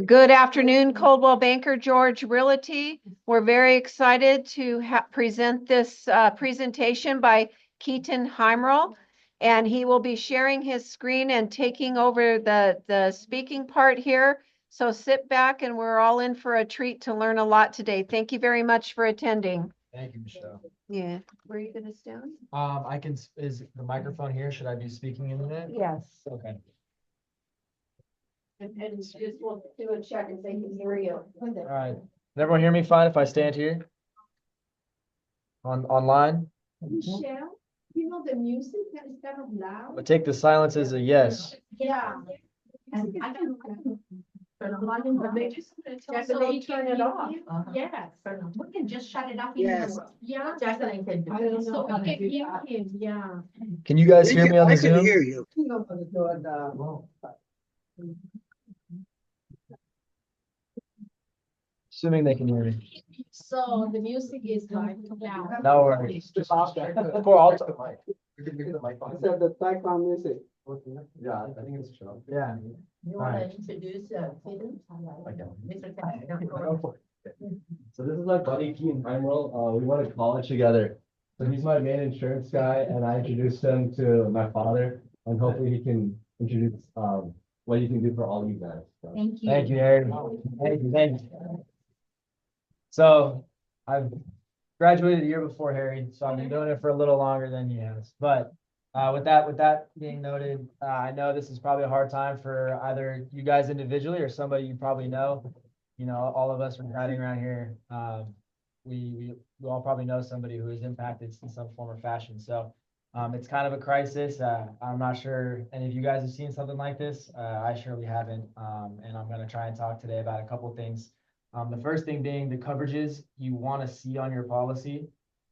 Good afternoon, Coldwell Banker George Realty. We're very excited to present this presentation by Keaton Heimerl, and he will be sharing his screen and taking over the speaking part here. So sit back, and we're all in for a treat to learn a lot today. Thank you very much for attending. Thank you, Michelle. Yeah, where are you gonna stand? I can, is the microphone here? Should I be speaking into it? Yes. Okay. And just we'll do a check and say he can hear you. All right. Can everyone hear me fine if I stand here? Online? Michelle, you know the music that is kind of loud? But take the silence as a yes. Yeah. And I can. Definitely turn it off. Yes. We can just shut it off. Yes. Yeah. Definitely can do it. So we can hear him, yeah. Can you guys hear me on the I can Zoom? hear you. Assuming they can hear me. So the music is like loud. No worries. Just off that. Pour all- The background music. Yeah, I think it's true. Yeah. You Right. want to introduce Keaton? Mr. So this is my buddy Keaton Heimerl. We went to college together. So he's my main insurance guy, and I introduced him to my father, and hopefully he can introduce what he can do for all you guys. So. Thank you. Thank you, Harry. Thank you. So I've graduated the year before Harry, so I've been doing it for a little longer than he has. But with that being noted, I know this is probably a hard time for either you guys individually or somebody you probably know. You know, all of us riding around here, we all probably know somebody who is impacted in some form or fashion. So it's kind of a crisis. I'm not sure any of you guys have seen something like this. I surely haven't. And I'm going to try and talk today about a couple things. The first thing being the coverages you want to see on your policy,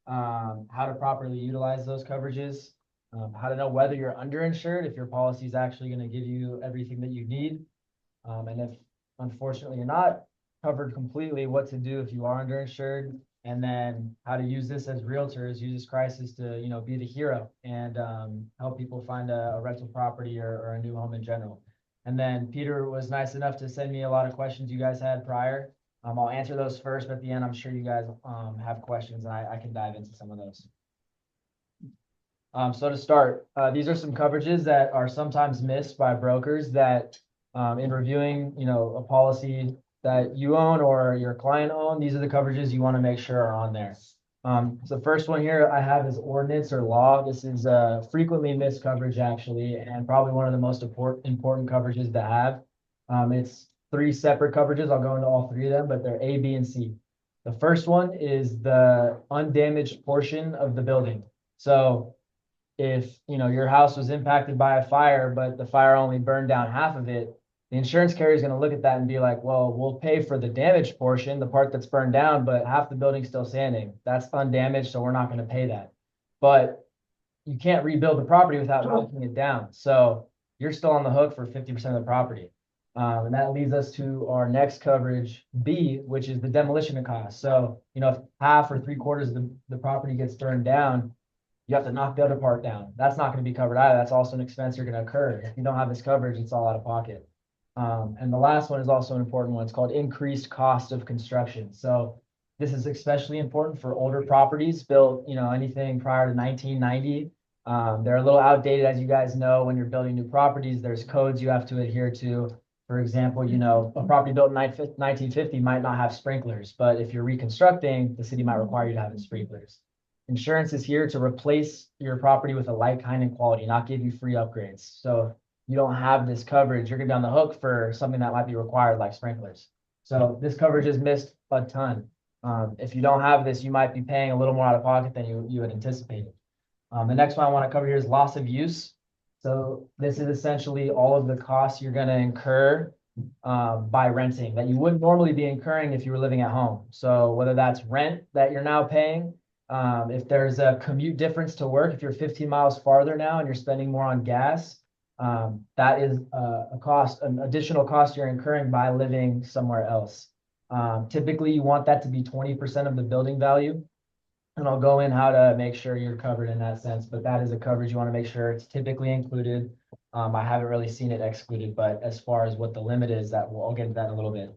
how to properly utilize those coverages, how to know whether you're underinsured, if your policy is actually going to give you everything that you need. And if unfortunately you're not covered completely, what to do if you are underinsured, and then how to use this as realtors, use this crisis to, you know, be the hero and help people find a rental property or a new home in general. And then Peter was nice enough to send me a lot of questions you guys had prior. I'll answer those first, but at the end, I'm sure you guys have questions, and I can dive into some of those. So to start, these are some coverages that are sometimes missed by brokers that in reviewing, you know, a policy that you own or your client own, these are the coverages you want to make sure are on there. So the first one here I have is ordinance or law. This is a frequently missed coverage actually, and probably one of the most important coverages to have. It's 3 separate coverages. I'll go into all 3 of them, but they're A, B, and C. The first one is the undamaged portion of the building. So if, you know, your house was impacted by a fire, but the fire only burned down half of it, the insurance carrier is going to look at that and be like, well, we'll pay for the damaged portion, the part that's burned down, but half the building's still standing. That's undamaged, so we're not going to pay that. But you can't rebuild the property without knocking it down. So you're still on the hook for 50% of the property. And that leads us to our next coverage, B, which is the demolition cost. So, you know, if half or 3/4 of the property gets burned down, you have to knock the other part down. That's not going to be covered either. That's also an expense you're going to incur. If you don't have this coverage, it's all out of pocket. And the last one is also an important one. It's called increased cost of construction. So this is especially important for older properties built, you know, anything prior to 1990. They're a little outdated, as you guys know. When you're building new properties, there's codes you have to adhere to. For example, you know, a property built in 1950 might not have sprinklers, but if you're reconstructing, the city might require you to have sprinklers. Insurance is here to replace your property with a like, kind, and quality, not give you free upgrades. So if you don't have this coverage, you're gonna be on the hook for something that might be required, like sprinklers. So this coverage is missed a ton. If you don't have this, you might be paying a little more out of pocket than you had anticipated. The next one I want to cover here is loss of use. So this is essentially all of the costs you're going to incur by renting that you wouldn't normally be incurring if you were living at home. So whether that's rent that you're now paying, if there's a commute difference to work, if you're 15 miles farther now and you're spending more on gas, that is a cost, an additional cost you're incurring by living somewhere else. Typically, you want that to be 20% of the building value. And I'll go in how to make sure you're covered in that sense, but that is a coverage you want to make sure it's typically included. I haven't really seen it excluded, but as far as what the limit is, I'll get into that in a little bit.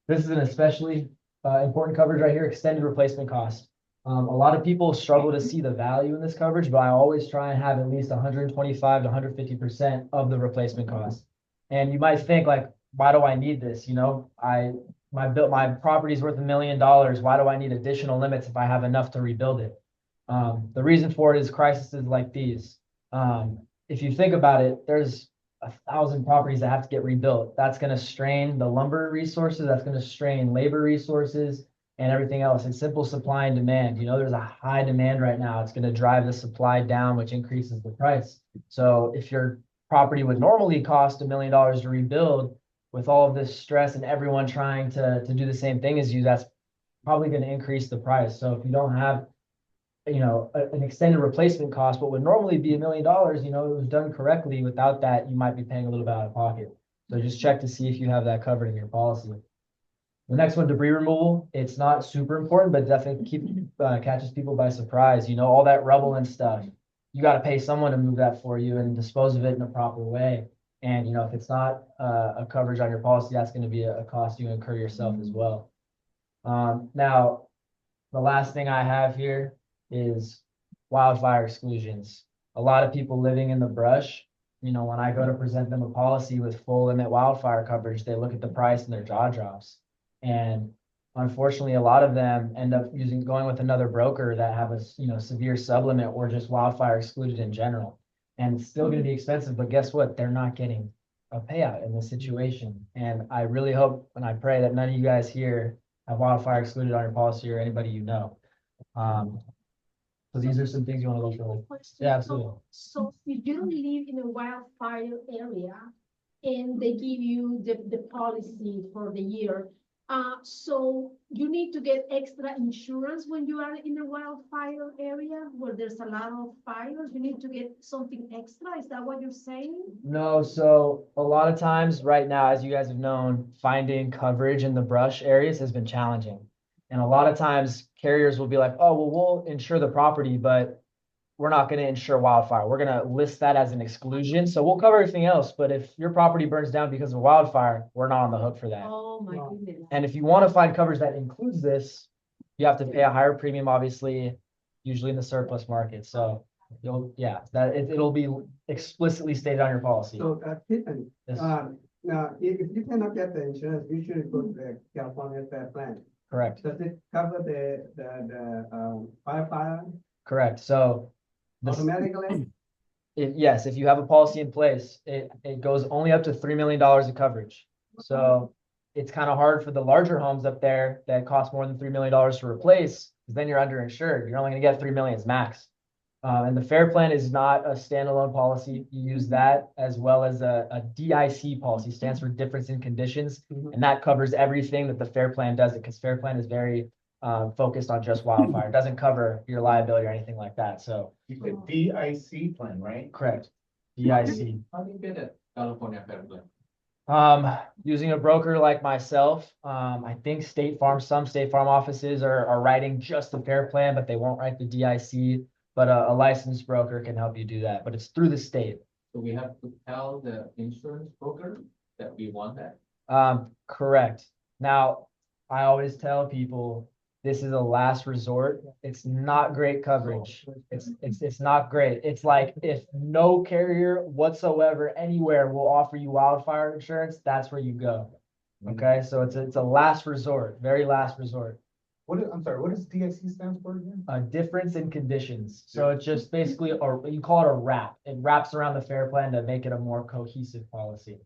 This is an especially important coverage right here, extended replacement cost. A lot of people struggle to see the value in this coverage, but I always try and have at least 125 to 150% of the replacement cost. And you might think like, why do I need this? You know, my property's worth $1 million. Why do I need additional limits if I have enough to rebuild it? The reason for it is crises like these. If you think about it, there's 1,000 properties that have to get rebuilt. That's going to strain the lumber resources. That's going to strain labor resources and everything else. It's simple supply and demand. You know, there's a high demand right now. It's going to drive the supply down, which increases the price. So if your property would normally cost $1 million to rebuild, with all of this stress and everyone trying to do the same thing as you, that's probably going to increase the price. So if you don't have an extended replacement cost, what would normally be $1 million, you know, it was done correctly. Without that, you might be paying a little bit out of pocket. So just check to see if you have that covered in your policy. The next one, debris removal. It's not super important, but definitely catches people by surprise. You know, all that rubble and stuff. You got to pay someone to move that for you and dispose of it in a proper way. And, you know, if it's not a coverage on your policy, that's going to be a cost you incur yourself as well. Now, the last thing I have here is wildfire exclusions. A lot of people living in the brush, you know, when I go to present them a policy with full limit wildfire coverage, they look at the price and their jaw drops. And unfortunately, a lot of them end up going with another broker that have a, you know, severe sublimit or just wildfire excluded in general. And it's still going to be expensive, but guess what? They're not getting a payout in this situation. And I really hope and I pray that none of you guys here have wildfire excluded on your policy or anybody you know. So these are some things you want to look for. Question. Yeah, absolutely. So if you live in a wildfire area and they give you the policy for the year, so you need to get extra insurance when you are in a wildfire area where there's a lot of fires, you need to get something extra? Is that what you're saying? No, so a lot of times right now, as you guys have known, finding coverage in the brush areas has been challenging. And a lot of times carriers will be like, oh, well, we'll insure the property, but we're not going to insure wildfire. We're going to list that as an exclusion. So we'll cover everything else. But if your property burns down because of wildfire, we're not on the hook for that. Oh, my goodness. And if you want to find coverage that includes this, you have to pay a higher premium, obviously, usually in the surplus market. So it'll be explicitly stated on your policy. So, Tiffany, Yes. now, if you cannot get the insurance, you should go to the California Fair Plan. Correct. Does it cover the firefighter Correct. So automatically? yes, if you have a policy in place, it goes only up to $3 million of coverage. So it's kind of hard for the larger homes up there that cost more than $3 million to replace, because then you're underinsured. You're only going to get 3 million max. And the FAIR Plan is not a standalone policy. You use that as well as a DIC policy, stands for difference in conditions. And that covers everything that the FAIR Plan does, because FAIR Plan is very focused on just wildfire. It doesn't cover your liability or anything like that. So You said DIC plan, right? correct. DIC. How do you get it? California Fair Plan. Using a broker like myself, I think some State Farm offices are writing just the FAIR Plan, but they won't write the DIC. But a licensed broker can help you do that, but it's through the state. So we have to tell the insurance broker that we want that. Correct. Now, I always tell people this is a last resort. It's not great coverage. It's not great. It's like if no carrier whatsoever anywhere will offer you wildfire insurance, that's where you go. Okay, so it's a last resort, very last resort. I'm sorry, what does DIC stand for again? A difference in conditions. So it's just basically, or you call it a wrap. It wraps around the FAIR Plan to make it a more cohesive policy.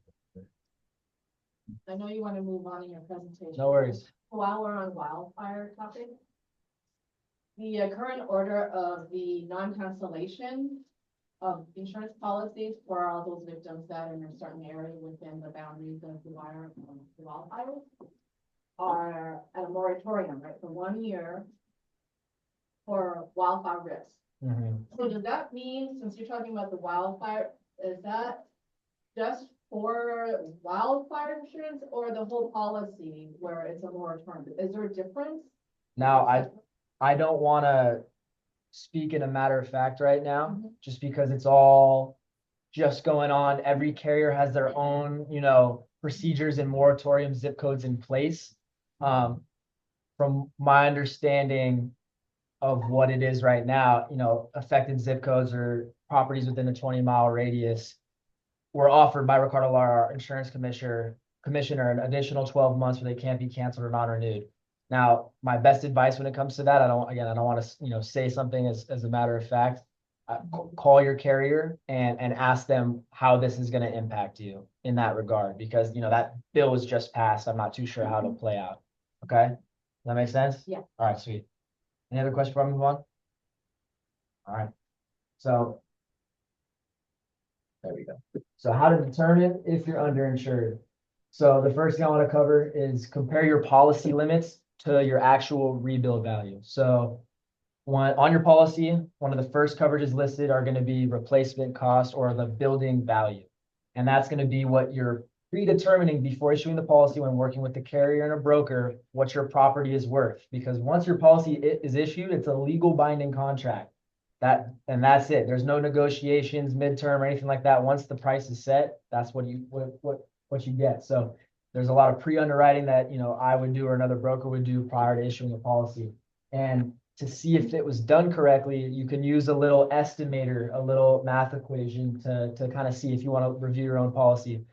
I know you want to move on in your presentation. No worries. While we're on wildfire topic, the current order of the non-cancellation of insurance policies for all those victims that are in a certain area within the boundaries of the wildfires are at a moratorium, right, for 1 year for wildfire risk. So does that mean, since you're talking about the wildfire, is that just for wildfire insurance or the whole policy where it's a moratorium? Is there a difference? Now, I don't want to speak in a matter of fact right now, just because it's all just going on. Every carrier has their own, you know, procedures and moratorium zip codes in place. From my understanding of what it is right now, you know, affected zip codes or properties within a 20-mile radius were offered by Ricardo Lara, our insurance commissioner, an additional 12 months where they can't be canceled or non-renewed. Now, my best advice when it comes to that, I don't want to, you know, say something as a matter of fact. Call your carrier and ask them how this is going to impact you in that regard, because, you know, that bill was just passed. I'm not too sure how it'll play out. Okay? Does that make sense? Yeah. All right, sweet. Any other questions before I move on? All right. So there we go. So how to determine if you're underinsured. So the first thing I want to cover is compare your policy limits to your actual rebuild value. So on your policy, one of the first coverages listed are going to be replacement cost or the building value. And that's going to be what you're predetermining before issuing the policy when working with the carrier and a broker, what your property is worth. Because once your policy is issued, it's a legal binding contract. That's it. There's no negotiations, midterm, or anything like that. Once the price is set, that's what you get. So there's a lot of pre-underwriting that, you know, I would do or another broker would do prior to issuing a policy. And to see if it was done correctly, you can use a little estimator, a little math equation to kind of see if you want to review your own policy.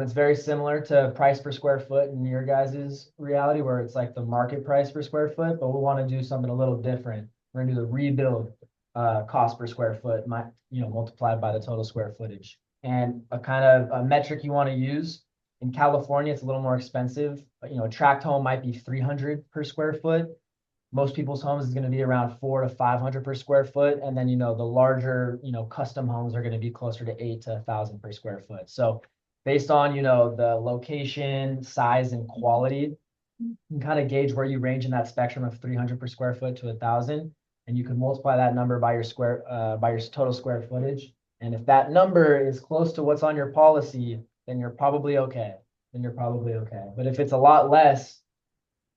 It's very similar to price per square foot in your guys' reality, where it's like the market price per square foot, but we want to do something a little different. We're gonna do the rebuild cost per square foot, multiplied by the total square footage. And a kind of a metric you want to use in California, it's a little more expensive. You know, a tract home might be 300 per square foot. Most people's homes is going to be around 400 to 500 per square foot. And then, you know, the larger, you know, custom homes are going to be closer to 8 to 1,000 per square foot. So based on, you know, the location, size, and quality, you can kind of gauge where you range in that spectrum of 300 per square foot to 1,000. And you can multiply that number by your total square footage. And if that number is close to what's on your policy, then you're probably okay. But if it's a lot less,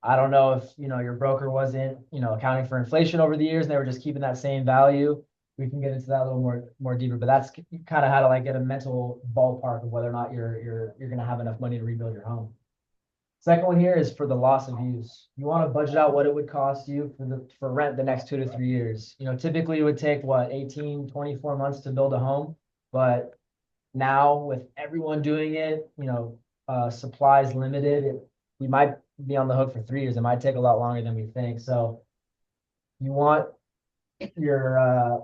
I don't know if, you know, your broker wasn't, you know, accounting for inflation over the years and they were just keeping that same value. We can get into that a little more deeper, but that's kind of how to like get a mental ballpark of whether or not you're going to have enough money to rebuild your home. Second one here is for the loss of use. You want to budget out what it would cost you for rent the next 2 to 3 years. You know, typically it would take 18, 24 months to build a home, but now with everyone doing it, you know, supplies limited, we might be on the hook for 3 years. It might take a lot longer than we think. So you want your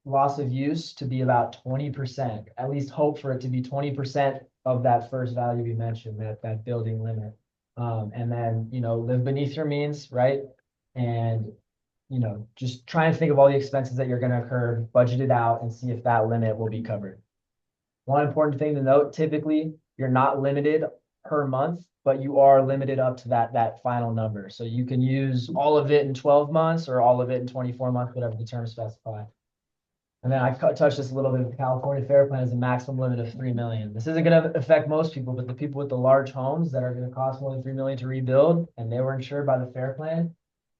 loss of use to be about 20%, at least hope for it to be 20% of that first value we mentioned, that building limit. And then, you know, live beneath your means, right? And, you know, just try and think of all the expenses that you're going to incur, budget it out, and see if that limit will be covered. One important thing to note, typically, you're not limited per month, but you are limited up to that final number. So you can use all of it in 12 months or all of it in 24 months, whatever the terms specify. And then I touched this a little bit. The California Fair Plan is a maximum limit of 3 million. This isn't going to affect most people, but the people with the large homes that are going to cost more than 3 million to rebuild, and they were insured by the Fair Plan,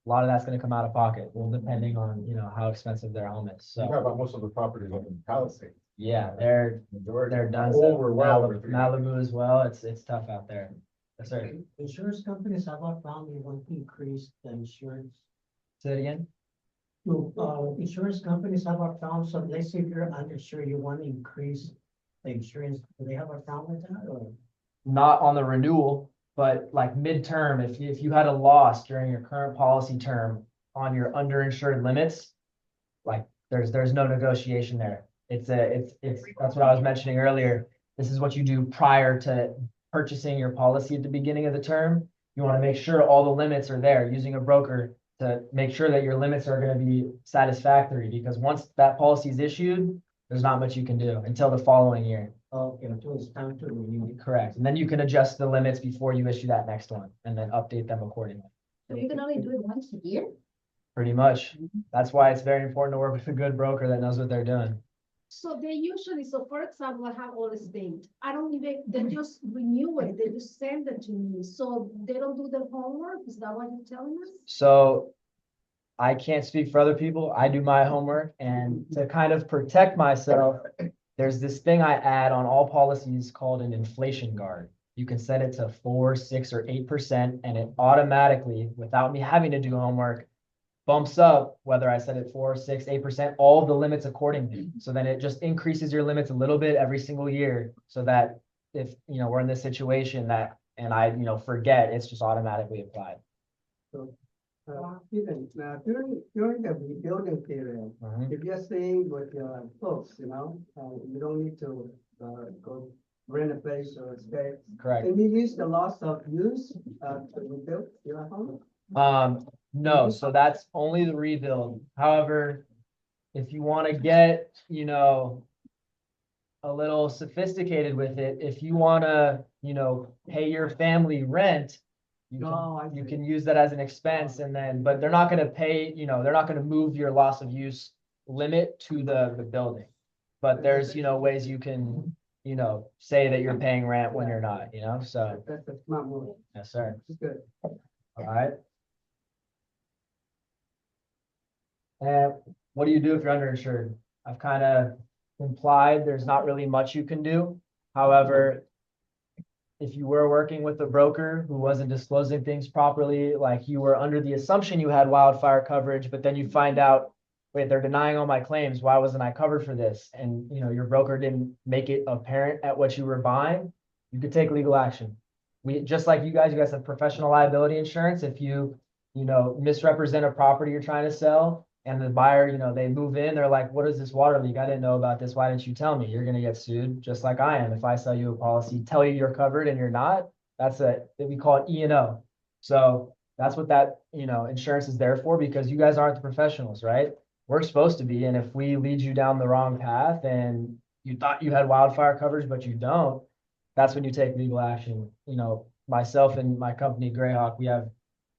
a lot of that's going to come out of pocket, well, depending on, you know, how expensive their home is. You So talk about most of the properties up in Palisades. yeah, they're done. Well over 3 million. Malibu as well. It's tough out there. Yes, sir. Insurance companies have not found they want to increase the insurance. Say it again. Insurance companies have not found, so let's say if you're uninsured, you want to increase the insurance, do they have a problem with that or? Not on the renewal, but like midterm, if you had a loss during your current policy term on your underinsured limits, like there's no negotiation there. It's that's what I was mentioning earlier. This is what you do prior to purchasing your policy at the beginning of the term. You want to make sure all the limits are there, using a broker to make sure that your limits are going to be satisfactory, because once that policy is issued, there's not much you can do until the following year. Okay, until it's time to renew. Correct. And then you can adjust the limits before you issue that next one and then update them accordingly. So you can only do it once a year? Pretty much. That's why it's very important to work with a good broker that knows what they're doing. So they usually, so for example, I have all the state. I don't even, they just renew it. They just send it to me. So they don't do their homework? Is that what you're telling us? So I can't speak for other people. I do my homework, and to kind of protect myself, there's this thing I add on all policies called an inflation guard. You can set it to 4, 6, or 8%, and it automatically, without me having to do homework, bumps up, whether I set it 4, 6, 8%, all the limits accordingly. So then it just increases your limits a little bit every single year, so that if, we're in this situation that, and I, forget, it's just automatically applied. Ethan, during the rebuilding period, Mhm. if you're staying with your folks, you don't need to go rent a place or stay. Correct. Can you use the loss of use to rebuild your home? No, so that's only the rebuild. However, if you want to get, a little sophisticated with it, if you want to, pay your family rent, you can use that as an expense, and then, but they're not going to pay, they're not going to move your loss of use limit to the building. But there's, ways you can, say that you're paying rent when you're not, so, That's a smart move. yes, sir. It's good. All right. And what do you do if you're underinsured? I've kind of implied there's not really much you can do. However, if you were working with a broker who wasn't disclosing things properly, like you were under the assumption you had wildfire coverage, but then you find out, wait, they're denying all my claims. Why wasn't I covered for this? And your broker didn't make it apparent at what you were buying, you could take legal action. We, just like you guys have professional liability insurance. If you misrepresent a property you're trying to sell, and the buyer, they move in, they're like, what is this water leak? I didn't know about this. Why didn't you tell me? You're gonna get sued, just like I am. If I sell you a policy, tell you you're covered and you're not, we call it E&O. So that's what that, insurance is there for, because you guys aren't the professionals, right? We're supposed to be. And if we lead you down the wrong path and you thought you had wildfire coverage, but you don't, that's when you take legal action. Myself and my company, Greyhawk, we have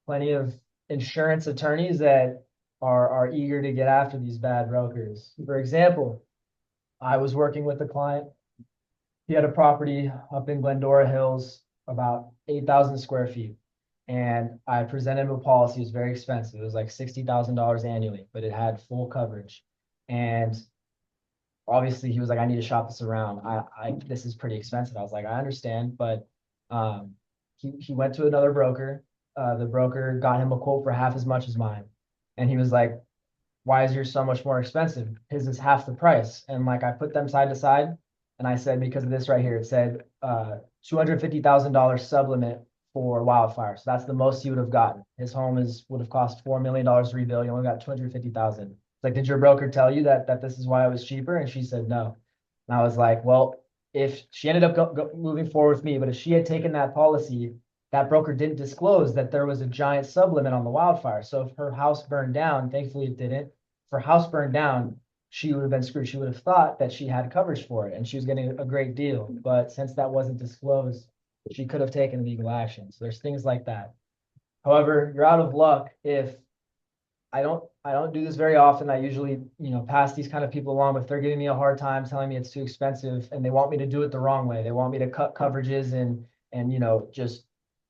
plenty of insurance attorneys that are eager to get after these bad brokers. For example, I was working with a client. He had a property up in Glendora Hills, about 8,000 square feet. And I presented him a policy. It was very expensive. It was like $60,000 annually, but it had full coverage. And obviously he was like, I need to shop this around. This is pretty expensive. I was like, I understand, but he went to another broker. The broker got him a quote for half as much as mine. And he was like, why is yours so much more expensive? His is half the price. And like, I put them side to side and I said, because of this right here, it said $250,000 sublimit for wildfire. So that's the most he would have gotten. His home would have cost $4 million to rebuild. He only got $250,000. It's like, did your broker tell you that this is why it was cheaper? And she said, no. And I was like, well, if she ended up moving forward with me, but if she had taken that policy, that broker didn't disclose that there was a giant sublimit on the wildfire. So if her house burned down, thankfully it didn't. If her house burned down, she would have been screwed. She would have thought that she had coverage for it and she was getting a great deal. But since that wasn't disclosed, she could have taken legal action. So there's things like that. However, you're out of luck if I don't do this very often. I usually, pass these kind of people along, but if they're giving me a hard time, telling me it's too expensive and they want me to do it the wrong way. They want me to cut coverages and just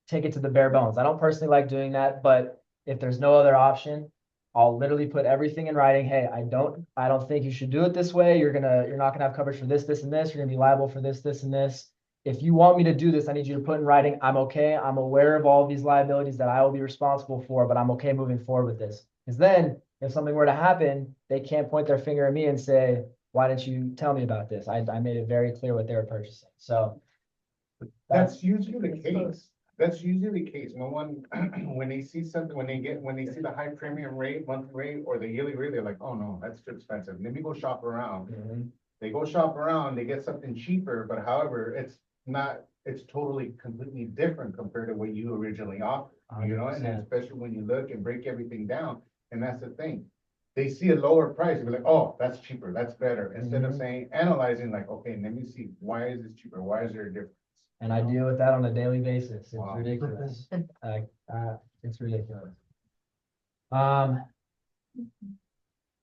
take it to the bare bones. I don't personally like doing that, but if there's no other option, I'll literally put everything in writing. Hey, I don't think you should do it this way. You're not gonna have coverage for this, this, and this. You're gonna be liable for this, this, and this. If you want me to do this, I need you to put in writing, I'm okay. I'm aware of all these liabilities that I will be responsible for, but I'm okay moving forward with this. Because then if something were to happen, they can't point their finger at me and say, why didn't you tell me about this? I made it very clear what they were purchasing. So That's usually the case. That's usually the case. No one, when they see something, when they see the high premium rate, monthly rate, or the yearly rate, they're like, oh no, that's too expensive. Let me go shop around. They go shop around, they get something cheaper, but however, it's totally completely different compared to what you originally offered, and then especially when you look and break everything down, and that's the thing. They see a lower price, they're like, oh, that's cheaper, that's better, instead of analyzing like, okay, let me see, why is this cheaper? Why is there a difference? And I deal with that on a daily basis. It's Wow. ridiculous. It's ridiculous.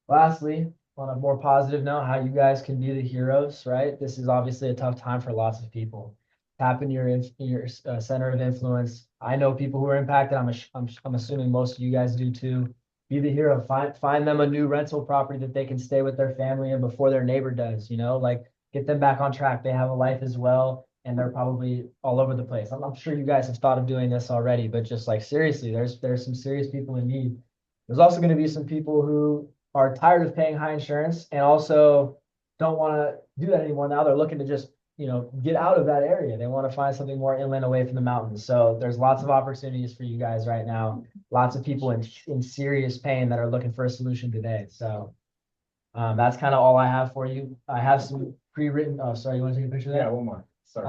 Lastly, on a more positive note, how you guys can be the heroes, right? This is obviously a tough time for lots of people. Tap into your center of influence. I know people who are impacted. I'm assuming most of you guys do too. Be the hero. Find them a new rental property that they can stay with their family in before their neighbor does. Like get them back on track. They have a life as well, and they're probably all over the place. I'm sure you guys have thought of doing this already, but just like seriously, there's some serious people in need. There's also going to be some people who are tired of paying high insurance and also don't want to do that anymore. Now they're looking to just, get out of that area. They want to find something more inland away from the mountains. So there's lots of opportunities for you guys right now. Lots of people in serious pain that are looking for a solution today. So that's kind of all I have for you. I have some pre-written, oh, sorry, you want to take a picture of Yeah, that? one more. Sorry.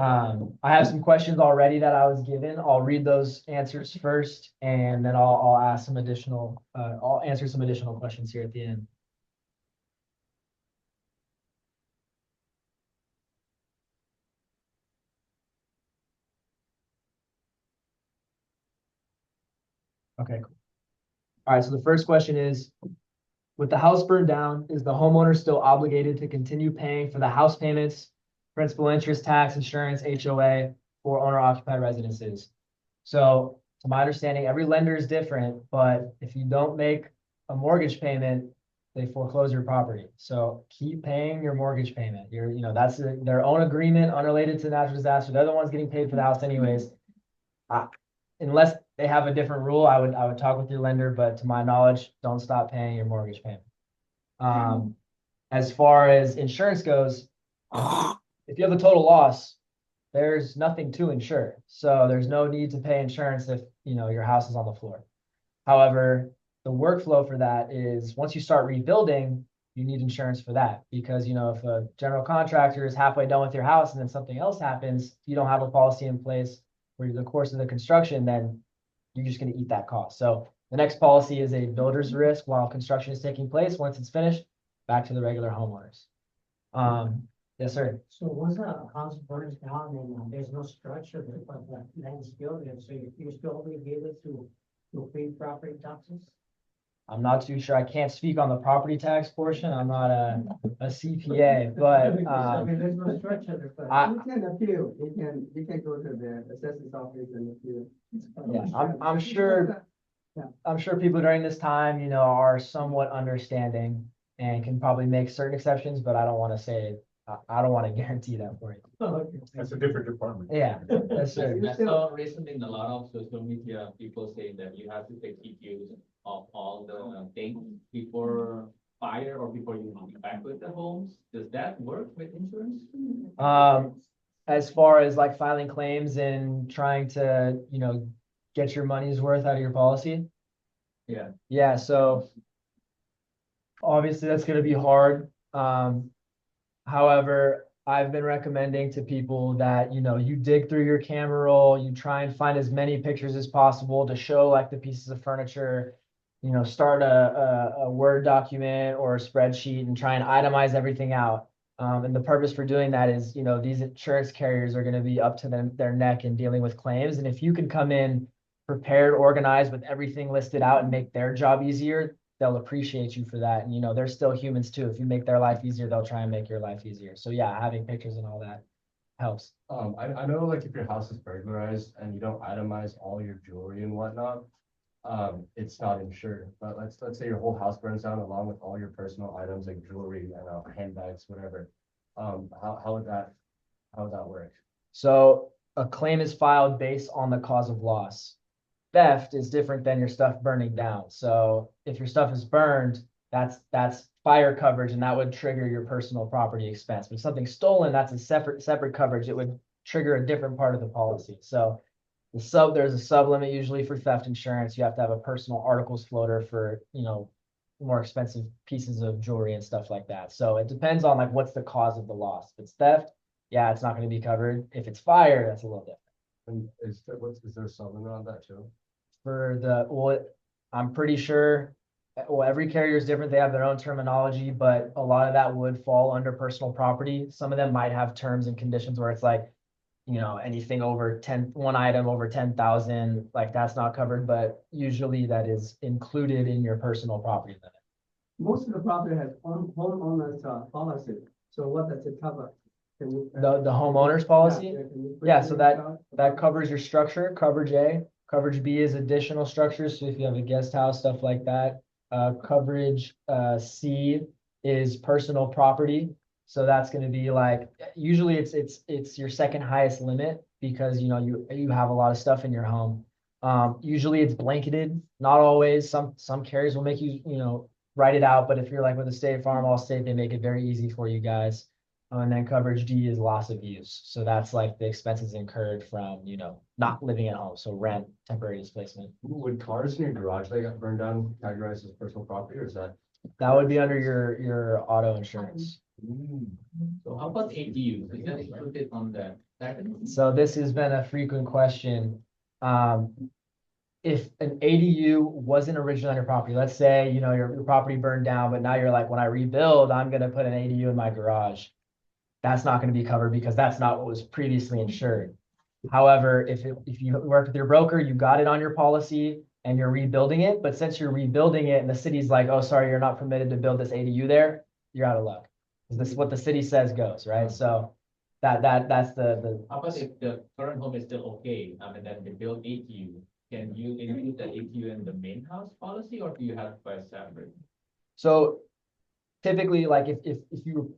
I have some questions already that I was given. I'll read those answers first, and then I'll ask some additional, I'll answer some additional questions here at the end. Okay, cool. All right, so the first question is, with the house burned down, is the homeowner still obligated to continue paying for the house payments, principal, interest, tax, insurance, HOA for owner occupied residences? So to my understanding, every lender is different, but if you don't make a mortgage payment, they foreclose your property. So keep paying your mortgage payment. That's their own agreement unrelated to natural disaster. They're the ones getting paid for the house anyways. Unless they have a different rule, I would talk with your lender, but to my knowledge, don't stop paying your mortgage payment. As far as insurance goes, if you have a total loss, there's nothing to insure. So there's no need to pay insurance if, your house is on the floor. However, the workflow for that is once you start rebuilding, you need insurance for that because, if a general contractor is halfway done with your house and then something else happens, you don't have a policy in place for the course of the construction, then you're just going to eat that cost. So the next policy is a builder's risk while construction is taking place. Once it's finished, back to the regular homeowners. Yes, sir. So once a house burns down and there's no structure, but the land is still there, so you're still obligated to pay property taxes? I'm not too sure. I can't speak on the property tax portion. I'm not a CPA, but I mean, there's no structure there, but. I- You can appeal, you can go to the assessment office and appeal. yeah, I'm sure. I'm sure people during this time, are somewhat understanding and can probably make certain exceptions, but I don't want to guarantee that for you. Okay. That's a different department. Yeah, yes, sir. You I still- saw recently in a lot of social media, people saying that you have to take pictures of all the things before fire or before you evacuate the homes. Does that work with insurance? As far as like filing claims and trying to, get your money's worth out of your policy. Yeah. Yeah, so obviously that's gonna be hard. However, I've been recommending to people that, you dig through your camera roll, you try and find as many pictures as possible to show like the pieces of furniture, start a Word document or a spreadsheet and try and itemize everything out. And the purpose for doing that is, these insurance carriers are going to be up to their neck in dealing with claims. And if you can come in prepared, organized with everything listed out and make their job easier, they'll appreciate you for that. And, they're still humans too. If you make their life easier, they'll try and make your life easier. So yeah, having pictures and all that helps. I know like if your house is burglarized and you don't itemize all your jewelry and whatnot, it's not insured. But let's say your whole house burns down along with all your personal items like jewelry and handbags, whatever. How would that work? So a claim is filed based on the cause of loss. Theft is different than your stuff burning down. So if your stuff is burned, that's fire coverage and that would trigger your personal property expense. But something stolen, that's a separate coverage. It would trigger a different part of the policy. So there's a sub limit usually for theft insurance. You have to have a personal articles floater for, more expensive pieces of jewelry and stuff like that. So it depends on like what's the cause of the loss. If it's theft, yeah, it's not going to be covered. If it's fire, that's a little different. And is there a supplement on that too? I'm pretty sure, every carrier is different. They have their own terminology, but a lot of that would fall under personal property. Some of them might have terms and conditions where it's like, anything over one item over 10,000, like that's not covered, but usually that is included in your personal property limit. Most of the property has homeowners policy, so what does it cover? Can you? The homeowner's policy? can you Yeah, break so it that down? covers your structure, coverage A. Coverage B is additional structures, so if you have a guest house, stuff like that. Coverage C is personal property. So that's gonna be like, usually it's your second highest limit because you know, you have a lot of stuff in your home. Usually it's blanketed, not always. Some carriers will make you, you know, write it out, but if you're like with a State Farm, Allstate, they make it very easy for you guys. And then coverage D is loss of use. So that's like the expenses incurred from, you know, not living at home. So rent, temporary displacement. Would cars in your garage that got burned down categorized as personal property, or is that? That would be under your auto insurance. So how about ADUs? Is that included on that? So this has been a frequent question. If an ADU wasn't originally on your property, let's say, you know, your property burned down, but now you're like, when I rebuild, I'm gonna put an ADU in my garage. That's not gonna be covered because that's not what was previously insured. However, if you work with your broker, you got it on your policy and you're rebuilding it, but since you're rebuilding it and the city's like, oh, sorry, you're not permitted to build this ADU there, you're out of luck. Because this is what the city says goes, right? So that's the. How about if the current home is still okay, and then they build ADU, can you include the ADU in the main house policy, or do you have to buy separate? So typically, like if you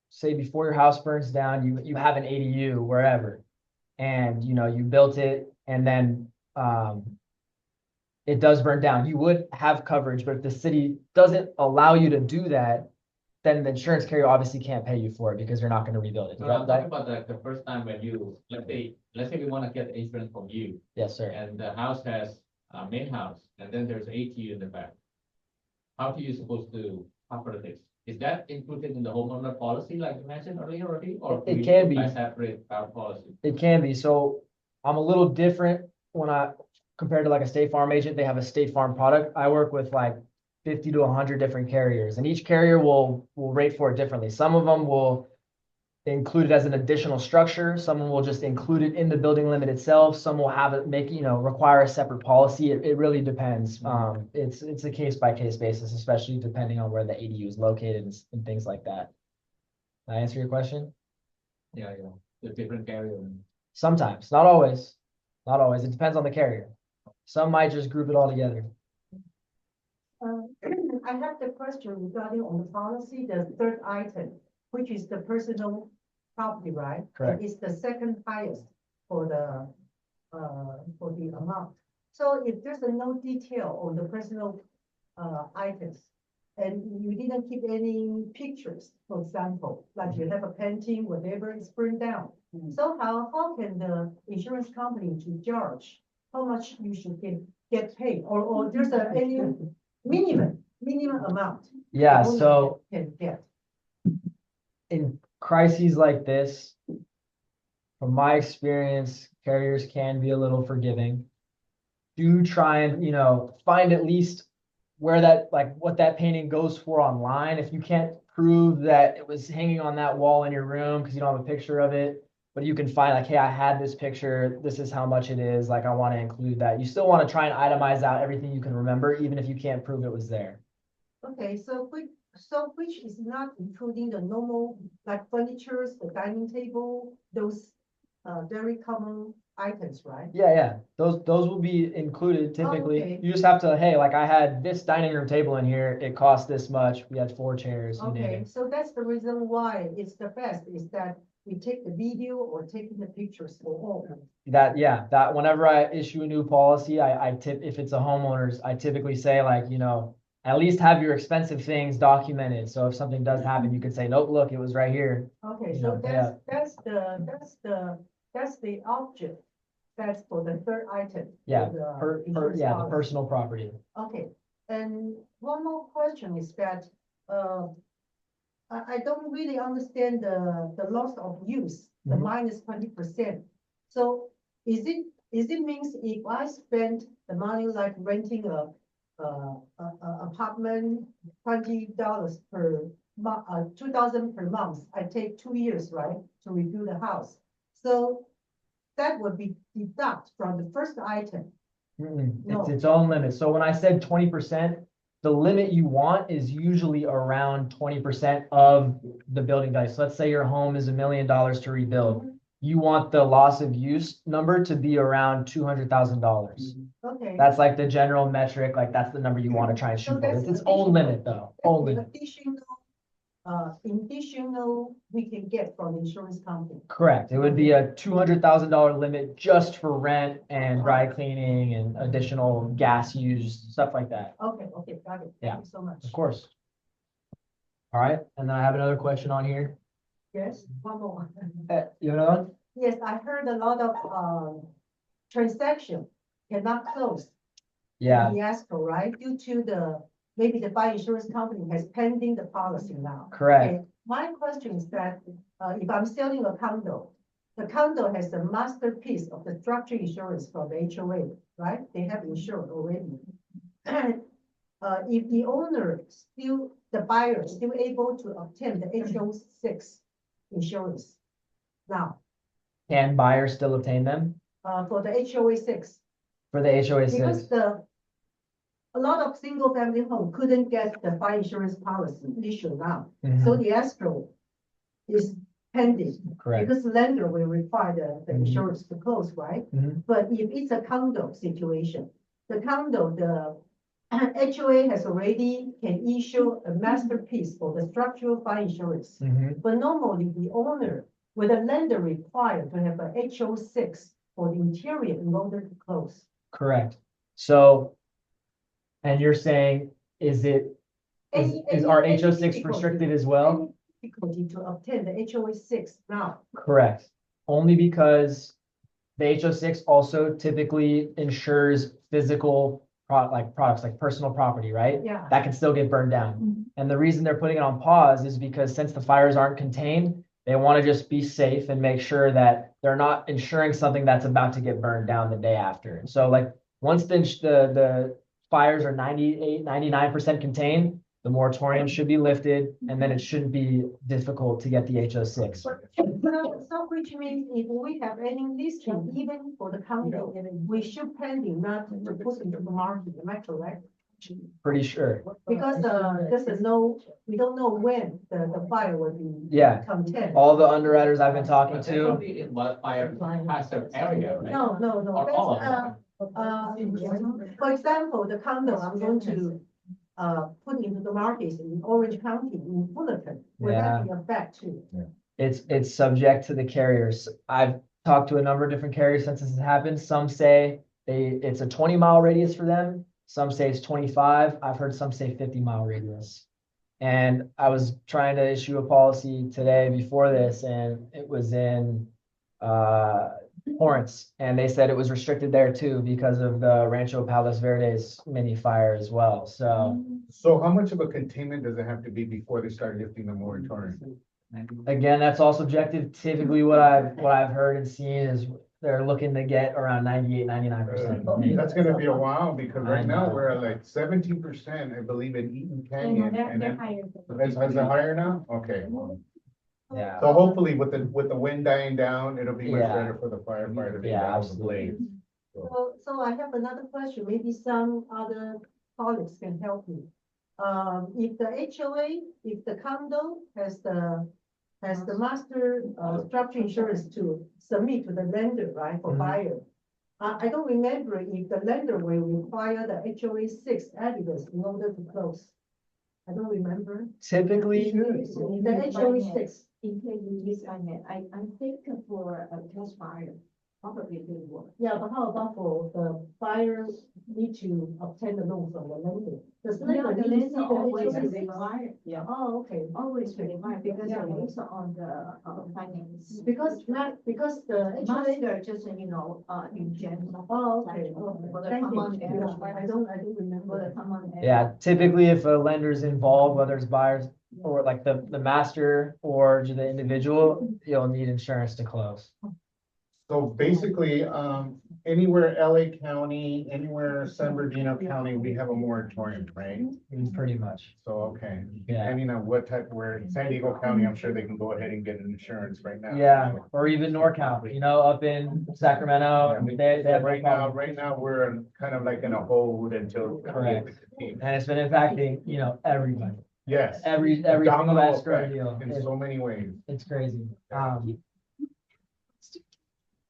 say before your house burns down, you have an ADU wherever, and you know, you built it and then it does burn down, you would have coverage, but if the city doesn't allow you to do that, then the insurance carrier obviously can't pay you for it because you're not going to rebuild it. No, I'm talking about the first time when you, let's say we want to get insurance from you, Yes, sir. and the house has a main house, and then there's ADU in the back. How are you supposed to cover this? Is that included in the homeowner policy, like you mentioned earlier already, or It we can be. buy separate our policy? It can be. So I'm a little different compared to like a State Farm agent. They have a State Farm product. I work with like 50 to 100 different carriers, and each carrier will rate for it differently. Some of them will include it as an additional structure. Some will just include it in the building limit itself. Some will have it require a separate policy. It really depends. It's a case by case basis, especially depending on where the ADU is located and things like that. Did I answer your question? Yeah, the different carrier. Sometimes, not always. Not always. It depends on the carrier. Some might just group it all together. I have the question regarding on the policy, the third item, which is the personal property, right? Correct. It's the second highest for the amount. So if there's no detail on the personal items, and you didn't keep any pictures, for example, like you have a painting, whatever is burned down. So how can the insurance company to judge how much you should get paid, or there's any minimum amount? Yeah, the owner so can get. in crises like this, from my experience, carriers can be a little forgiving. Do try and, find at least where what that painting goes for online. If you can't prove that it was hanging on that wall in your room because you don't have a picture of it, but you can find like, hey, I had this picture, this is how much it is, like I want to include that. You still want to try and itemize out everything you can remember, even if you can't prove it was there. Okay, so which is not including the normal, like furnitures, the dining table, those very common items, right? Yeah. Those will be included typically. okay. You just have to, hey, like I had this dining room table in here, it cost this much. We had 4 chairs, you name Okay, it. so that's the reason why it's the best, is that we take the video or taking the pictures for all. That whenever I issue a new policy, if it's a homeowner's, I typically say like, at least have your expensive things documented. So if something does happen, you can say, nope, look, it was right here. Okay, You so know, yeah. that's the object. That's for the third item. Yeah, for the insurance the policy. personal property. Okay, and one more question is that, I don't really understand the loss of use, the minus 20%. So is it means if I spend the money like renting a apartment, $20 per month, $2,000 per month, I take 2 years, right, to rebuild the house. So that would be deduct from the first item. No. It's its own limit. So when I said 20%, the limit you want is usually around 20% of the building value. So let's say your home is $1 million to rebuild. You want the loss of use number to be around $200,000. Okay. That's like the general metric, like that's the number you want to try and shoot for. It's its own limit though, That's own the limit. additional additional we can get from the insurance company? Correct. It would be a $200,000 limit just for rent and dry cleaning and additional gas used, stuff like that. Okay, okay, got it. Yeah. Thank you so much. Of course. All right, and then I have another question on here. Yes, one more. You have another one? Yes, I heard a lot of, transaction cannot close. Yeah, The escrow, right? Due to maybe the fire insurance company has pending the policy now. correct. Okay, my question is that, if I'm selling a condo, the condo has a masterpiece of the structure insurance from the HOA, right? They have insured already. If the owner the buyer is still able to obtain the HO6 insurance now, Can buyers still obtain them for the HOA6, for the HOA because 6? a lot of single family home couldn't get the fire insurance policy issued now. So Mhm, the escrow is pending, correct. because the lender will require the Mhm. insurance to close, right? Mhm. But if it's a condo situation, the condo, the HOA has already can issue a masterpiece for the structural fire insurance. Mhm. But normally the owner, with a lender required to have a HO6 for the interior in order to close. Correct. So, and you're saying, is our Any HO6 difficulty- restricted as well? any Difficulty to obtain the HOA6 now. Correct. Only because the HO6 also typically insures physical products like personal property, right? Yeah. That can still get burned down. And the reason they're putting it on pause is because since the fires aren't contained, they want to just be safe and make sure that they're not insuring something that's about to get burned down the day after. So like, once the fires are 98, 99% contained, the moratorium should be lifted, and then it shouldn't be difficult to get the HO6. So which means if we have any listing, even for the condo, we should pending not to put into the market, am I correct? Pretty sure. Because, we don't know when the fire will be. Yeah. Content. All the underwriters I've been talking But that to, would be in what fire hazard area, right? No, Or all of that's, for example, the condo I'm going to, put into the market in Orange County, in Fullerton, would that be a fact too? it's subject to the carriers. I've talked to a number of different carriers since this has happened. Some say it's a 20-mile radius for them. Some say it's 25. I've heard some say 50-mile radius. And I was trying to issue a policy today before this, and it was in Torrance, and they said it was restricted there too because of the Rancho Palos Verdes mini fire as well. So So how much of a containment does it have to be before they start lifting the moratorium? again, that's all subjective. Typically, what I've heard and seen is they're looking to get around 98, 99%. That's gonna be a while, because right I now know. we're at like 17%, I believe, in Eaton Canyon. And then, higher. is it higher now? Okay. Yeah. So hopefully with the wind dying down, it'll be much Yeah. better for the firefighter to be Yeah, down the absolutely. blade. So I have another question, maybe some other colleagues can help me. If the HOA, if the condo has the master, structure insurance to submit to the lender, right, for Mhm. buyer. I don't remember if the lender will require the HOA6 evidence in order to close. I don't remember. Typically, The HOA6. In case you use I think for a test fire, probably it will work. Yeah, but how about for the buyers need to obtain the loan from the lender? Does lender The need to see lender the always HOA6? require, yeah, Oh, okay. always require because they're based on the finance. Because the HOA. Master just, in general. Oh, okay, For the thank you. common Yeah, area. I don't For the remember. common area. yeah, typically if a lender's involved, whether it's buyers or like the master or the individual, you'll need insurance to close. So basically, anywhere LA County, anywhere San Bernardino County, we have a moratorium, right? Pretty much. So, okay, Yeah. depending on what type, where in San Diego County, I'm sure they can go ahead and get an insurance right now. Yeah, or even NorCal, up in Sacramento, they have no Right now, problem. we're kind of like in a hold until. Correct. And it's been impacting, everybody, Yes. every single Domino escrow effect deal. in so many ways. It's crazy.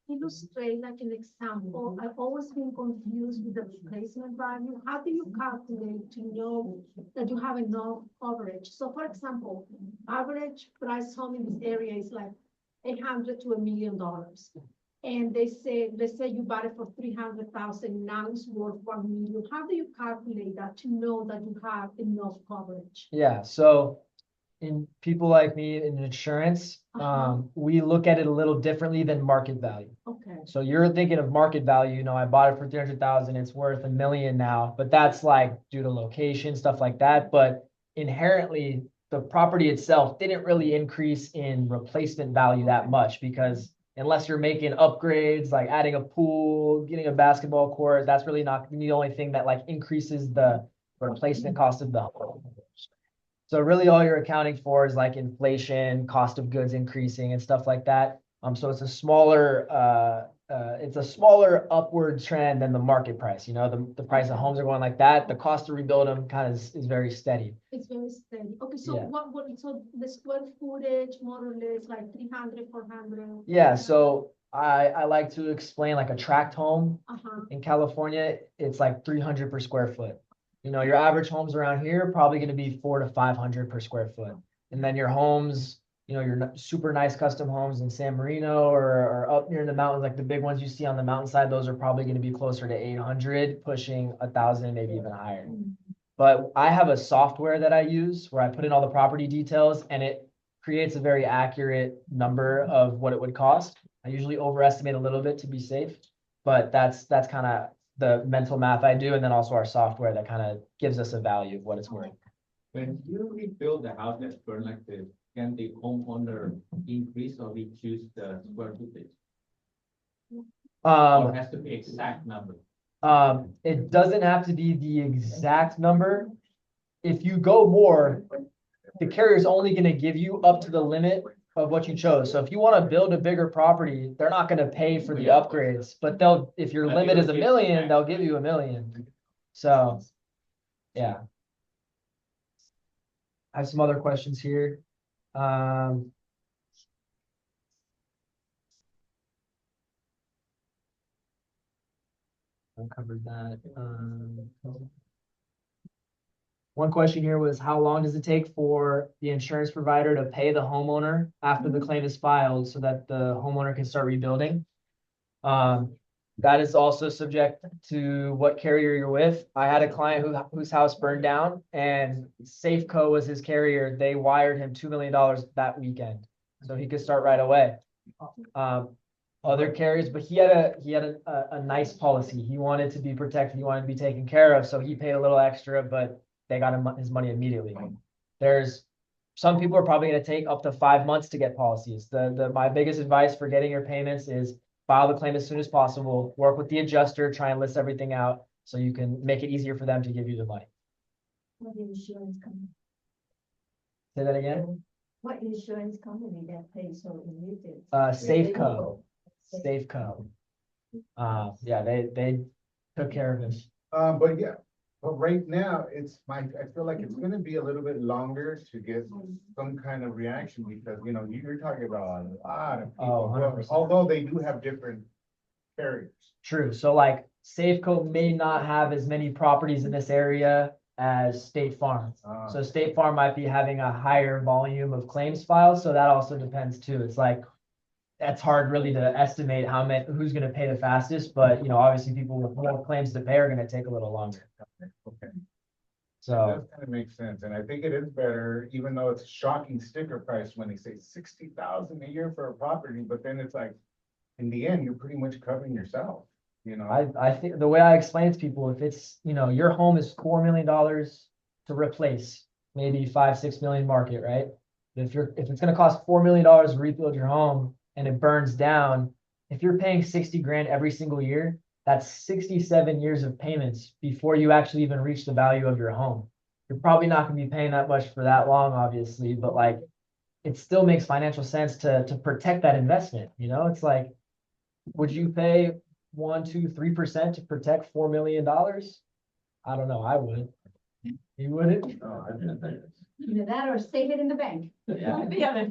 illustrate like an example? I've always been confused with the replacement value. How do you calculate to know that you have enough coverage? So for example, average price home in this area is like 800 to $1 million. And let's say you bought it for 300,000, now it's worth 1 million. How do you calculate that to know that you have enough coverage? Yeah, so in people like me in insurance, we look at it a little differently than market value. Okay. So you're thinking of market value, you know, I bought it for 300,000, it's worth $1 million now, but that's like due to location, stuff like that. But inherently, the property itself didn't really increase in replacement value that much because unless you're making upgrades, like adding a pool, getting a basketball court, that's really not the only thing that like increases the replacement cost of the home. So really all you're accounting for is like inflation, cost of goods increasing and stuff like that. So it's a smaller upward trend than the market price. You know, the price of homes are going like that. The cost to rebuild them kind of is very steady. It's very steady. Okay, so Yeah. so the square footage, more or less, like 300, 400? Yeah, so I like to explain like a tract home in California, it's like 300 per square foot. You know, your average homes around here probably going to be 400 to 500 per square foot. And then your homes, you know, your super nice custom homes in San Marino or up near the mountains, like the big ones you see on the mountainside, those are probably going to be closer to 800, pushing 1,000, maybe even higher. But I have a software that I use where I put in all the property details and it creates a very accurate number of what it would cost. I usually overestimate a little bit to be safe, but that's kind of the mental math I do, and then also our software that kind of gives us a value of what it's worth. When you rebuild the house that's burned like this, can the homeowner increase or reduce the square footage? Or it has to be exact number? It doesn't have to be the exact number. If you go more, the carrier is only going to give you up to the limit of what you chose. So if you want to build a bigger property, they're not going to pay for the upgrades, but if your limit is $1 million, they'll give you $1 million. So, yeah. I have some other questions here. I covered that. One question here was, how long does it take for the insurance provider to pay the homeowner after the claim is filed so that the homeowner can start rebuilding? That is also subject to what carrier you're with. I had a client whose house burned down and Safeco was his carrier. They wired him $2 million that weekend, so he could start right away. Other carriers, but he had a nice policy. He wanted to be protected. He wanted to be taken care of, so he paid a little extra, but they got him his money immediately. There's some people are probably going to take up to 5 months to get policies. My biggest advice for getting your payments is file the claim as soon as possible, work with the adjuster, try and list everything out so you can make it easier for them to give you the money. What insurance company? Say that again? What insurance company that pays so immediately? Safeco. Safeco. Yeah, they took care of it. But yeah, but right now, I feel like it's gonna be a little bit longer to get some kind of reaction because, you know, you're talking about a lot of Oh, people, 100%. although they do have different carriers. True. So like Safeco may not have as many properties in this area as State Farm. So State Farm might be having a higher volume of claims files. So that also depends too. It's like, that's hard really to estimate who's going to pay the fastest, but you know, obviously people with more claims to pay are going to take a little longer. Okay. So That kind of makes sense. And I think it is better, even though it's a shocking sticker price when they say 60,000 a year for a property, but then it's like, in the end, you're pretty much covering yourself, you know? I think the way I explain it to people, if it's, you know, your home is $4 million to replace, maybe 5-6 million market, right? If it's going to cost $4 million to rebuild your home and it burns down, if you're paying 60 grand every single year, that's 67 years of payments before you actually even reach the value of your home. You're probably not going to be paying that much for that long, obviously, but like, it still makes financial sense to protect that investment. You know, it's like, would you pay 1, 2, 3% to protect $4 million? I don't know. I would. You wouldn't? Oh, I didn't think. Either that or save it in the bank. Yeah,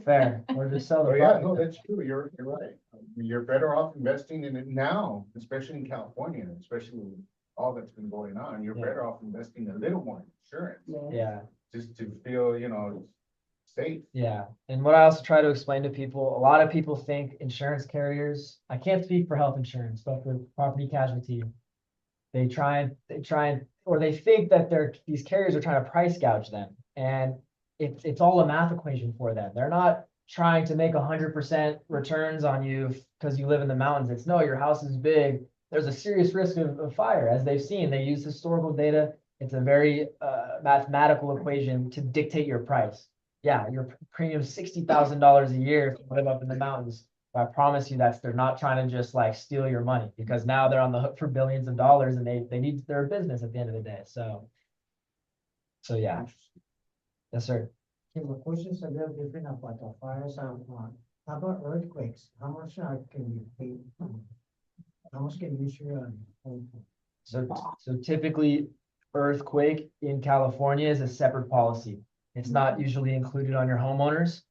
fair. Or just sell the Oh, yeah, property. no, that's true. You're right. you're better off investing in it now, especially in California, especially with all that's been going on. You're Yeah. better off investing a little more in insurance, Yeah. just to feel, safe. Yeah, and what I also try to explain to people, a lot of people think insurance carriers, I can't speak for health insurance, but for property casualty, or they think that these carriers are trying to price gouge them. And it's all a math equation for them. They're not trying to make 100% returns on you because you live in the mountains. It's no, your house is big. There's a serious risk of fire, as they've seen. They use historical data. It's a very mathematical equation to dictate your price. Yeah, your premium's $60,000 a year if you live up in the mountains. But I promise you they're not trying to just like steal your money, because now they're on the hook for billions of dollars, and they need their business at the end of the day. So yeah. Yes, sir. Okay, my question's a little different about the fires and, how about earthquakes? How much, can you pay? How much can you insure? So typically earthquake in California is a separate policy. It's not usually included on your homeowners.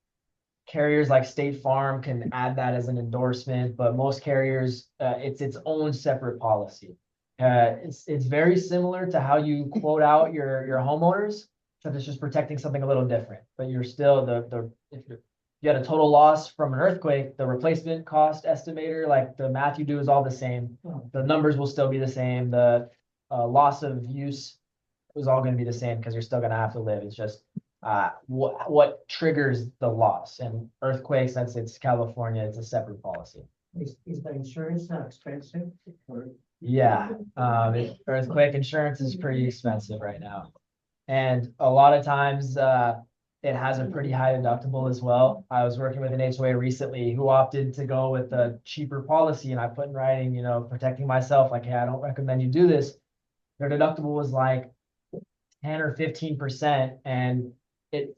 Carriers like State Farm can add that as an endorsement, but most carriers, it's its own separate policy. It's very similar to how you quote out your homeowners, except it's just protecting something a little different. But you're still if you had a total loss from an earthquake, the replacement cost estimator, like the math you do, is all the same. The numbers will still be the same. The loss of use is all going to be the same, because you're still going to have to live. It's just what triggers the loss. And earthquake, since it's California, it's a separate policy. Is the insurance expensive? Yeah, earthquake insurance is pretty expensive right now. And a lot of times, it has a pretty high deductible as well. I was working with an HOA recently who opted to go with a cheaper policy, and I put in writing, protecting myself, like, hey, I don't recommend you do this. Their deductible was like 10 or 15%, and it,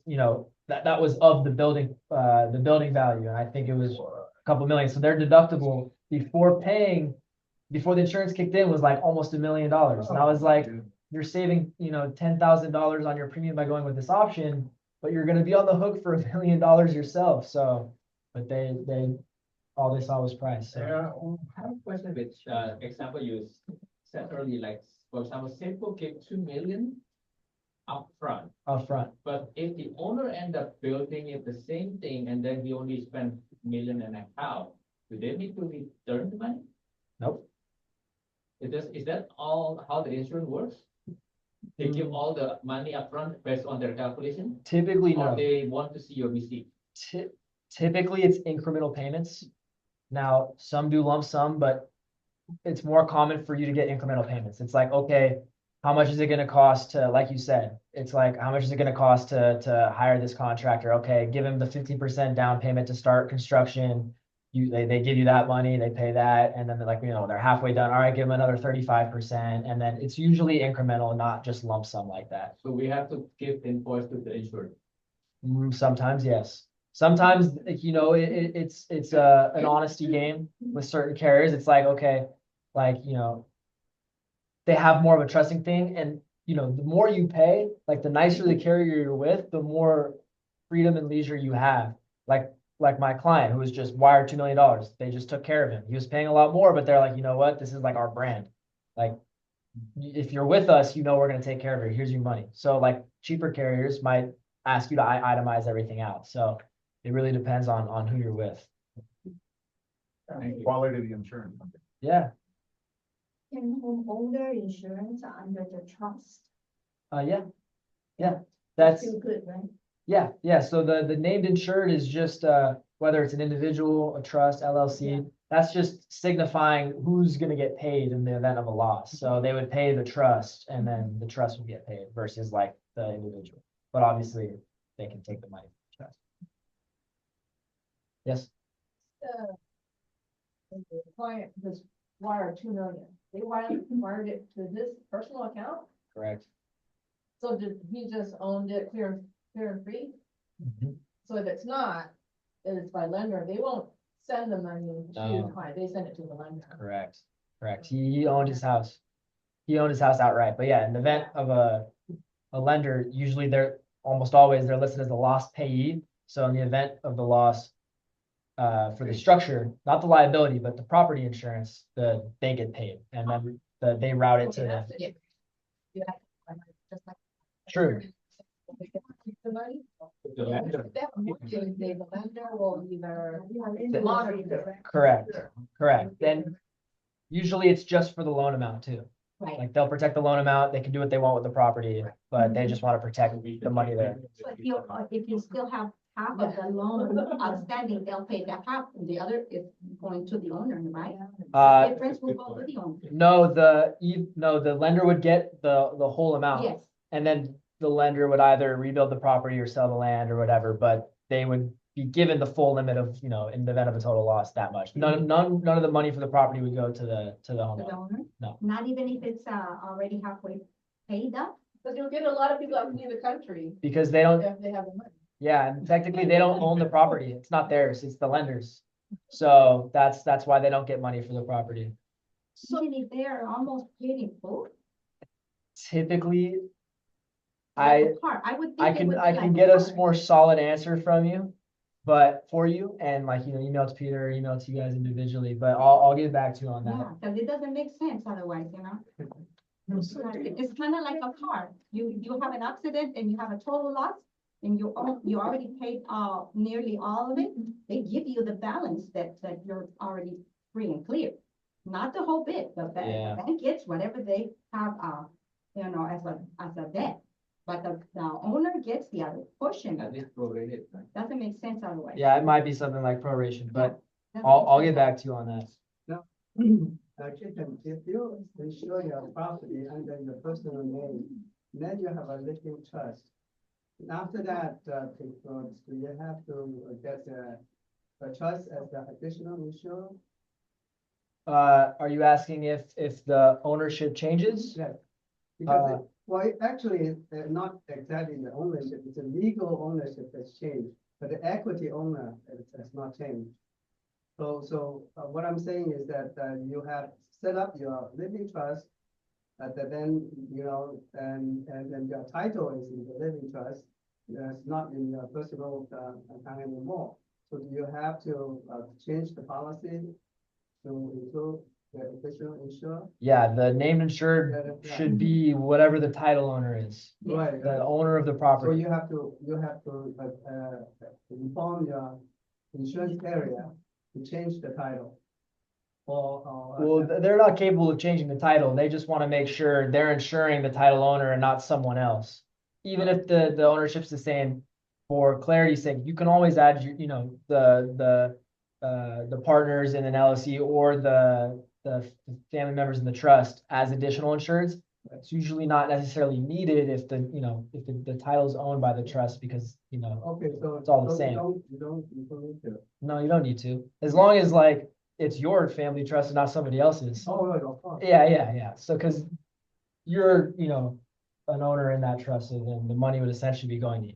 that was of the building value, and I think it was a couple million. So their deductible before the insurance kicked in was like almost $1 million. And I was like, you're saving, $10,000 on your premium by going with this option, but you're going to be on the hook for $1 million yourself. So, but they all they saw was price. So. Yeah. I have a question with, example you said earlier, like, for example, Simple gave 2 million upfront. Upfront. But if the owner end up building it the same thing, and then he only spent $1.5 million, do they need to return the money? Nope. Is that all how the insurance works? They give all the money upfront based on their calculation? Typically, Or no. they want to see your receipt? Typically, it's incremental payments. Now, some do lump sum, but it's more common for you to get incremental payments. It's like, okay, how much is it going to cost to, like you said, it's like, how much is it going to cost to hire this contractor? Okay, give him the 15% down payment to start construction. They give you that money, they pay that, and then they're like, they're halfway done. All right, give them another 35%. And then it's usually incremental, not just lump sum like that. So we have to give invoice to the insured. Sometimes, yes. Sometimes, it's an honesty game with certain carriers. It's like, okay, like, they have more of a trusting thing, and the more you pay, like the nicer the carrier you're with, the more freedom and leisure you have. Like my client who was just wired $2 million. They just took care of him. He was paying a lot more, but they're like, you know what? This is like our brand. Like, if you're with us, we're going to take care of it. Here's your money. So like cheaper carriers might ask you to itemize everything out. So it really depends on who you're with. Quality of the insurance. Yeah. Can homeowner insurance are under the trust? Yeah. That's Still good, right? Yeah. So the named insured is just whether it's an individual, a trust, LLC. That's just signifying who's going to get paid in the event of a loss. So they would pay the trust, and then the trust would get paid versus like the individual. But obviously, they can take the money from the trust. Yes. The client just wired 2 million. They wired it to his personal account. Correct. So did he just owned it clear and free? Mhm. So if it's not, and it's by lender, they won't send the money to No. the client. They send it to the lender. Correct. He owned his house. He owned his house outright. But yeah, in the event of a lender, usually they're almost always listed as a lost payee. So in the event of the loss, for the structure, not the liability, but the property insurance, they get paid, and then they route it to the. True. The money? The lender. The lender will either. Correct. Then usually it's just for the loan amount too. Right. Like they'll protect the loan amount, they can do what they want with the property, but they just want to protect the money there. So if you still have half of the loan outstanding, they'll pay that half, and the other is going to the owner, right? The difference will go to the owner. No, the lender would get the whole amount. Yes, And then the lender would either rebuild the property or sell the land or whatever, but they would be given the full limit of, in the event of a total loss, that much. None of the money for the property would go to the to the homeowner. owner? No. Not even if it's already halfway paid up? But you'll get a lot of people out to leave the country Because they don't, if they have the money. yeah, and technically they don't own the property. It's not theirs, it's the lender's. So that's why they don't get money for the property. Even if they're almost paid in full? Typically, Like a car, I would think I it can would be I like can a get a car. more solid answer from you, but for you and email to Peter, email to you guys individually, but I'll get back to you on Yeah, that. because it doesn't make sense otherwise, It's kind of like a car. You have an accident and you have a total loss and you already paid nearly all of it. They give you the balance that you're already free and clear. Not the whole bit, the Yeah. bank gets whatever they have, as a debt. But the owner gets the other portion. At least prorated, right? Doesn't make sense otherwise. Yeah, it might be something like proration, but Doesn't I'll make get sense. back to you on that. Chicken, if you insure your property under your personal name, then you have a living trust. And after that, do you have to get a trust as the additional insurer? Are you asking if the ownership changes? Yes. Because, actually, not exactly the ownership, it's a legal ownership that's changed, but the equity owner has not changed. So what I'm saying is that you have set up your living trust, that then, and then your title is in the living trust, it's not in your personal account anymore. So do you have to change the policy to include the additional insurer? Yeah, the named insured should be whatever the title owner is, Right. the owner of the So property. you have to inform your insurance carrier to change the title. Well, they're not capable of changing the title. They just want to make sure they're insuring the title owner and not someone else. Even if the ownership's the same, for clarity's sake, you can always add your, the partners in an LLC or the family members in the trust as additional insureds. It's usually not necessarily needed if the title's owned by the trust because, Okay, so. It's all the so same. You don't need to. no, you don't need to. As long as it's your family trust and not somebody else's. Oh, right, of course. Yeah. So, cause you're, an owner in that trust, so then the money would essentially be going to you.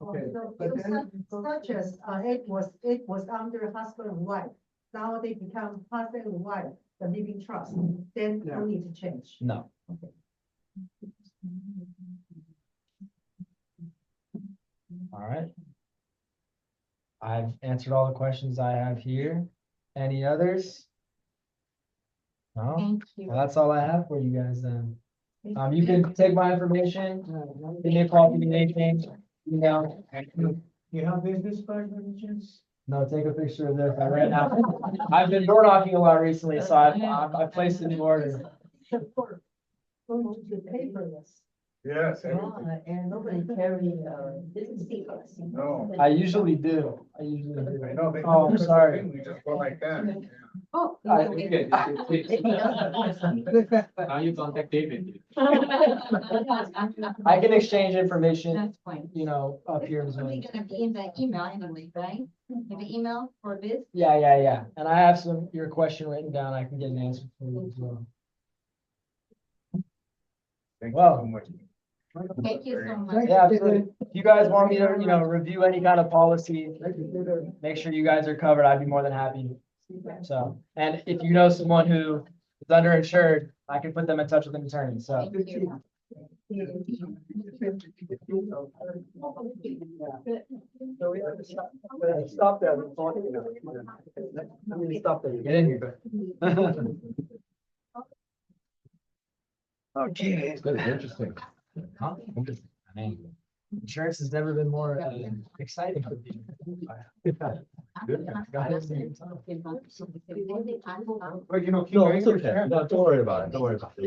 Okay, So but then, such as, it was under husband and wife, now they become husband and wife, the living trust, then Yeah. no need to change. No. All right. I've answered all the questions I have here. Any others? No? Thank you. Well, that's all I have for you guys then. You can take my information, give me a call if you need anything, email. you have business card, chance? No, take a picture of this. I ran out. I've been door knocking a lot recently, so I placed a new order. Going to be paperless. Yes, everything. And nobody carry, Business secrets. No. I usually do. I know. they- Oh, I'm sorry. We just go like that. Oh. I- okay. Now you contact David. I can exchange information, That's fine. up here as well. Probably gonna be in the email anyway, right? In the email for this? Yeah. And I have your question written down. I can get an answer for you as well. Thank you Wow. so much. Thank you so much. Yeah, absolutely. If you guys want me to, review any kind of policy, make sure you guys are covered, I'd be more than happy. So, and if you know someone who is underinsured, I can put them in touch with an attorney, so. Thank you. So we have to stop that recording. Let me stop the. Get in here. Okay. That is interesting. Huh? Interesting. I mean, insurance has never been more exciting for people. But you know, King, No, I it's okay. understand. No, don't worry about it. Don't worry about it.